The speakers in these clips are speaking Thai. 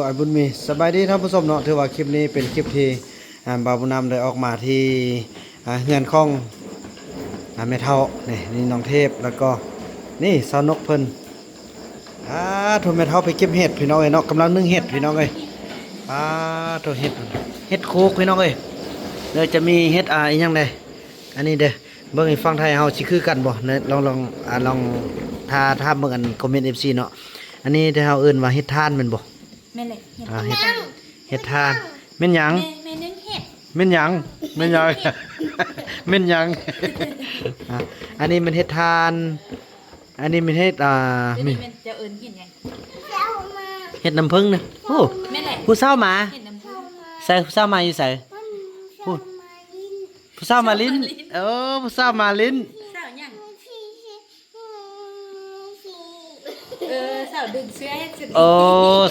ไอ้บุญมีสบายดีท่านผู้ชมเนาะถือว่าคลิปนี้เป็นคลิปที่บ่าวบุญนำได้ออกมาที่เฮือนของแม่เฒ่านี่น้องเทพแล้วก็นี่สาวนกเพิ่นทุนแม่เฒ่าไปเก็บเห็ดพี่น้องเอ้ยเนาะกำลังนึ่งเห็ดพี่น้องเอ้ยตัวเห็ดโคกพี่น้องเอ้ยเดี๋ยวจะมีเห็ดอีกอย่างใดอันนี้เด้อเบิ่งให้ฟังไทยเฮาสิคือกันบ่เนี่ยลองถ้าเบิ่งอันคอมเมนต์ FC เนาะอันนี้ที่เฮาเอิ้นว่าเห็ดทานแม่นบ่แม่นเลยเห็ดทานแม่นหยังแม่นึ่งเห็ดแม่นหยังแม่นหยังแม่นหยังอันนี้มันเห็ดทานอันนี้มันเห็ดมันจะเอิ้นเห็ดหยังเห็ดน้ำผึ้งนะโอ้แม่นแหละผู้สาวมาเห็ดน้ำผึ้งใส่ผู้สาวมาอยู่ใส่ผู้สาวมาลิ้นผู้สาวมาลิ้นสาวหยังสาวดึงเสื้อให้สุด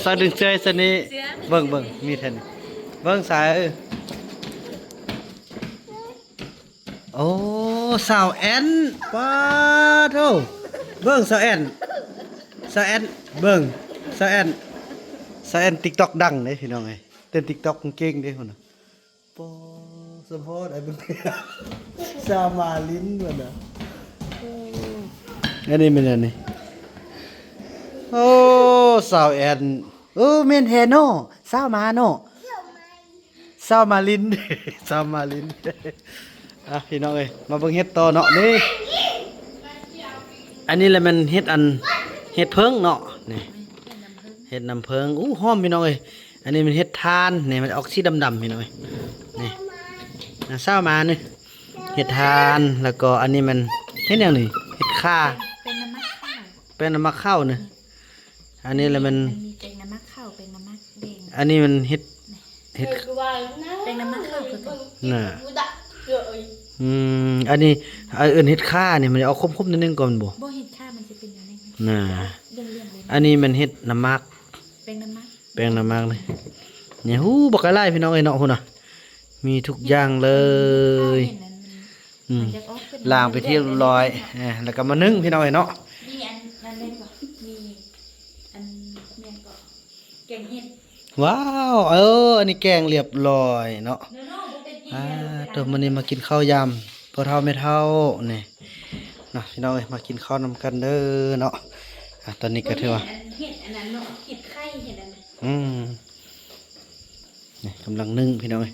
สาวดึงเสื้อให้สนี่เบิ่งมีแทนเบิ่งสายสาวแอนป้าโธ่เบิ่งสาวแอนเบิ่งสาวแอน TikTok ดังเด้พี่น้องเอ้ยเต้น TikTok เก่งเด้พุ่นน่ะปอสมโพธิไอ้เบิ่งสาวมาลิ้นพุ่นน่ะอันนี้มันอันนี้สาวแอนเมนเฮโนสาวมาโนสาวมาลินสาวมาลินพี่น้องเอ้ยมาเบิ่งเฮ็ดต่อเนาะนี่อันนี้แหละมันเฮ็ดเพิงเนาะนี่เฮ็ดน้ำเพิงหอมพี่น้องเอ้ยอันนี้มันเฮ็ดทานนี่มันออกสีดำๆพี่น้องเอ้ยนี่สาวมานี่เฮ็ดทานแล้วก็อันนี้มันเฮ็ดหยังนี่เฮ็ดข่าเป็นน้ำมะข้าวนี่อันนี้แหละมันเป็นน้ำมักข้าวเป็นน้ำมักแดงอันนี้มันเฮ็ดเป็นน้ำมักข้าวคือน่ะอันนี้เอิ้นเฮ็ดข่านี่มันเอาคมๆนิดนึงก่อนบ่เฮ็ดข่ามันจะเป็นอย่างนี้น่ะอันนี้มันเฮ็ดน้ำมักเป็นน้ำมักเลยเนี่ยบักหลายพี่น้องเอ้ยเนาะพุ่นน่ะมีทุกอย่างเลยล้างไปเที่ยวลอยแล้วก็มานึ่งพี่น้องเอ้ยเนาะมีอันนั้นเลยบ่มีอันแม่นก็แกงเห็ดว้าวอันนี้แกงเรียบร้อยเนาะตัวมื้อนี้มากินข้าวยำพ่อเฒ่าแม่เฒ่านี่เนาะพี่น้องเอ้ยมากินข้าวนำกันเด้อเนาะตอนนี้ก็ถือว่าเห็ดอันนั้นเนาะเห็ดไข่เห็ดอันนั้นนี่กำลังนึ่งพี่น้องเอ้ย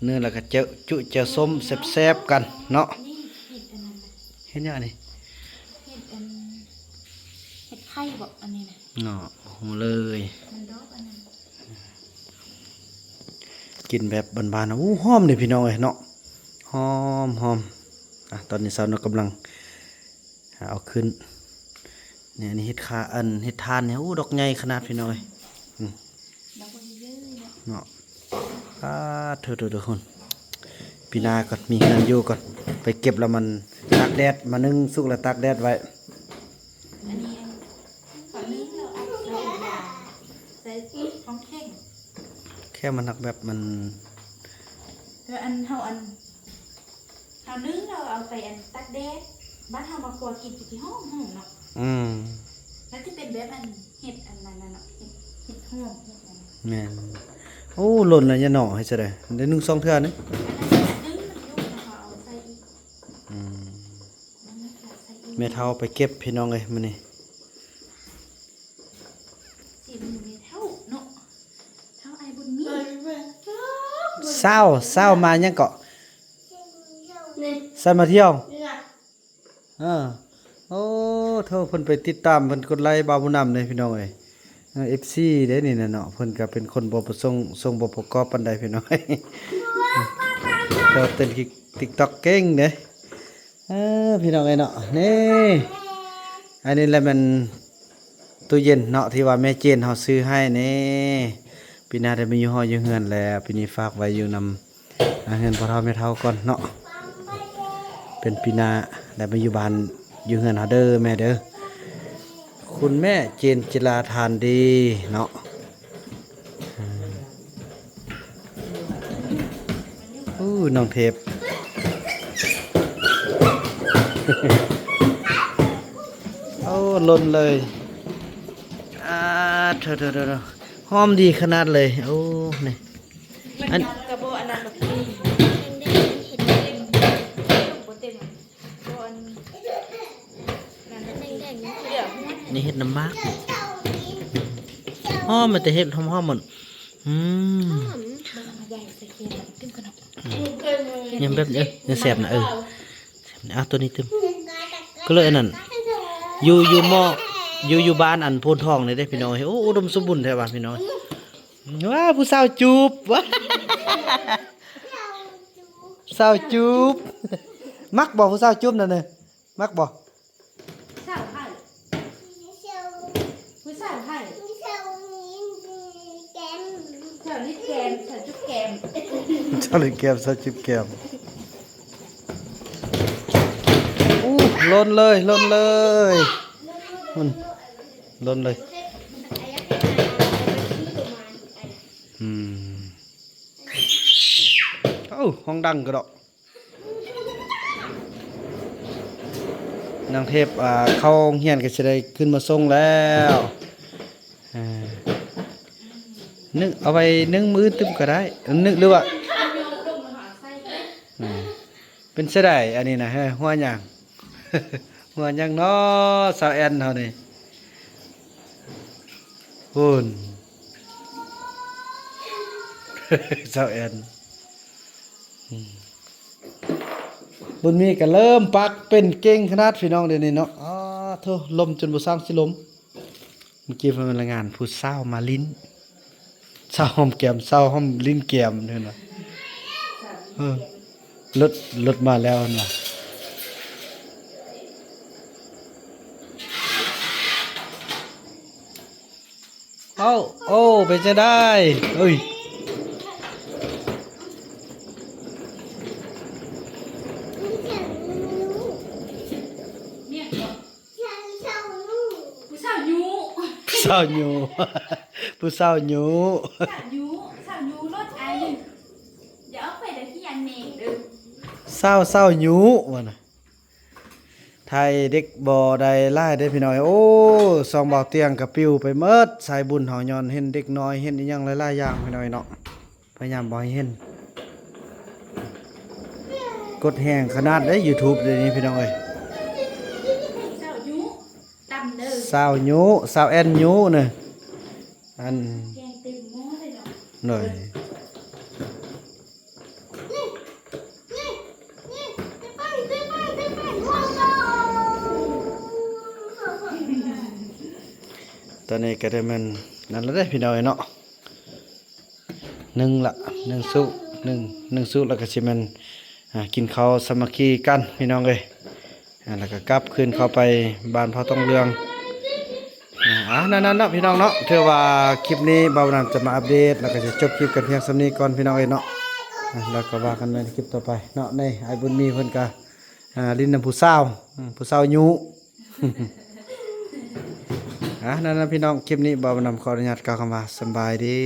เนื้อแล้วก็จุส้มแซ่บๆกันเนาะเห็นยังนี่เห็ดไข่บอกอันนี้นะเนาะเลยกินแบบบานๆหอมเลยพี่น้องเอ้ยเนาะหอมตอนนี้สาวนกกำลังเอาขึ้นเนี่ยนี่เห็ดขาเห็ดทานเนี่ยดอกใหญ่ขนาดพี่น้องเอ้ยเนาะเธอคนปีนาก่อนมีงานอยู่ก่อนไปเก็บแล้วมันตากแดดมานึ่งสุกแล้วตากแดดไว้แค่มันหักแบบมันแล้วเฮานึ่งเราเอาไปตักแดดบ้านเฮามาครัวกินที่ห้องเนาะแล้วที่เป็นแบบเห็ดอันนั้นเนาะเห็ดหอมแม่นหล่นเลยยะหน่อให้ซะได้ได้1 2เทื่อนึงแม่เฒ่าไปเก็บพี่น้องเอ้ยมื้อนี้เศร้ามายังเกาะใส่มาเที่ยวเธอเพิ่นไปติดตามเพิ่นกดไลค์บ่าวบุญนำเลยพี่น้องเอ้ยFC เด้นี่น่ะเนาะเพิ่นก็เป็นคนบ่ประสงค์ทรงบ่ประกอบปานใดพี่น้องเจ้าเต้น TikTok เก่งเด้พี่น้องเอ้ยเนาะนี่อันนี้แหละมันตู้เย็นเนาะที่ว่าแม่เจนเฮาซื้อให้นี่ปีหน้าได้มีอยู่ฮ้ออยู่เฮือนแล้วปีนี้ฝากไว้อยู่นำเฮือนพ่อเฒ่าแม่เฒ่าก่อนเนาะเป็นปีหน้าได้มาอยู่บ้านอยู่เฮือนเฮาเด้อแม่เด้อคุณแม่เจนจิราทานดีเนาะน้องเทพล้นเลยเธอ หอมดีขนาดเลยโอ้นี่ มันกระโบอันนั้นแบบนี้ แดงๆเห็ดแดง โบเต็มโบอันนั้น แดงๆนะ เดี๋ยว นี่เฮ็ดน้ำมากหอมมันแต่เฮ็ดหอมๆหมดอืม หอม มาใหญ่ใส่เคียนตึ้มกันเนาะ ยังแบบยังแซ่บนะเอาตัวนี้ตึมก็เลยอันนั้นอยู่หม้ออยู่บ้านอันโพนทองนี่ได้พี่น้อยโอ้อุดมสมบูรณ์แท้ว่ะพี่น้อยว้าผู้สาวจูบว้าสาวจูบมักบ่ผู้สาวจูบนั่นน่ะมักบ่ สาวไผ่ผู้สาวไผ่สาวลิดแกมสาวจุ๊บแกม ชอบเลยแก้มสาวจูบแก้มอู้ล้นเลยมันล้นเลยอืมเอ้าห้องดังกระดอกนางเทพเข้าเฮียนก็จะได้ขึ้นมาส่งแล้วนึกเอาไปนึ่งมือตึมก็ได้นึกหรือว่าเป็นเสยได้อันนี้นะหัวหยัง หัวหยังเนาะสาวแอนเฮานี่หุ่น สาวแอนบุญมีก็เริ่มปักเป็นเก่งขนาดพี่น้องเดี๋ยวนี้เนาะอ๋อโธ่ลมจนบ่ซ้ำสิลมเมื่อกี้เพิ่นรายงานผู้สาวมาลิ้นสาวหอมแก้มสาวหอมลิ้นแก้มเด้อเนาะรถมาแล้วนะโอ้ไปจะได้เอ้ย เนี่ยผู้สาวยู ผู้สาวหยูผู้สาวหยู สาวยูรถไออย่าเอาไปเดี๋ยวที่ยันเมงเด้อ สาวหยูว่าน่ะไทยเด็กบ่ได้หลายได้พี่น้อยโอ้สองเบาเตียงกระปิวไปเมิดสายบุญเฮาย้อนเห็นเด็กน้อยเห็นอีหยังหลายๆอย่างพี่น้อยเนาะพยายามบ่ให้เห็นกดแห้งขนาดได้ YouTube เดี๋ยวนี้พี่น้องเอ้ย สาวยูตำเด้อ สาวหยูสาวแอนหยูน่ะอัน แกงเต็มหม้อเลยเนาะ หน่อยตอนนี้ก็ได้มันนั่นแล้วได้พี่น้อยเนาะหนึ่งละหนึ่งสุแล้วก็สิมันกินข้าวสามัคคีกันพี่น้องเอ้ยแล้วก็กลับคืนเข้าไปบ้านพ่อต้องเรืองนั่นเนาะพี่น้องเนาะถือว่าคลิปนี้บ่าวน้ำจะมาอัปเดตแล้วก็จะจบคลิปกันเพียงส่ำนี้ก่อนพี่น้องเอ้ยเนาะแล้วก็ว่ากันในคลิปต่อไปเนาะในไอ้บุญมีเพิ่นก็ลิ้นน้ำผู้สาวหยู นั่นนะพี่น้องคลิปนี้บ่าวนำขออนุญาตกล่าวคำว่าสำบายดี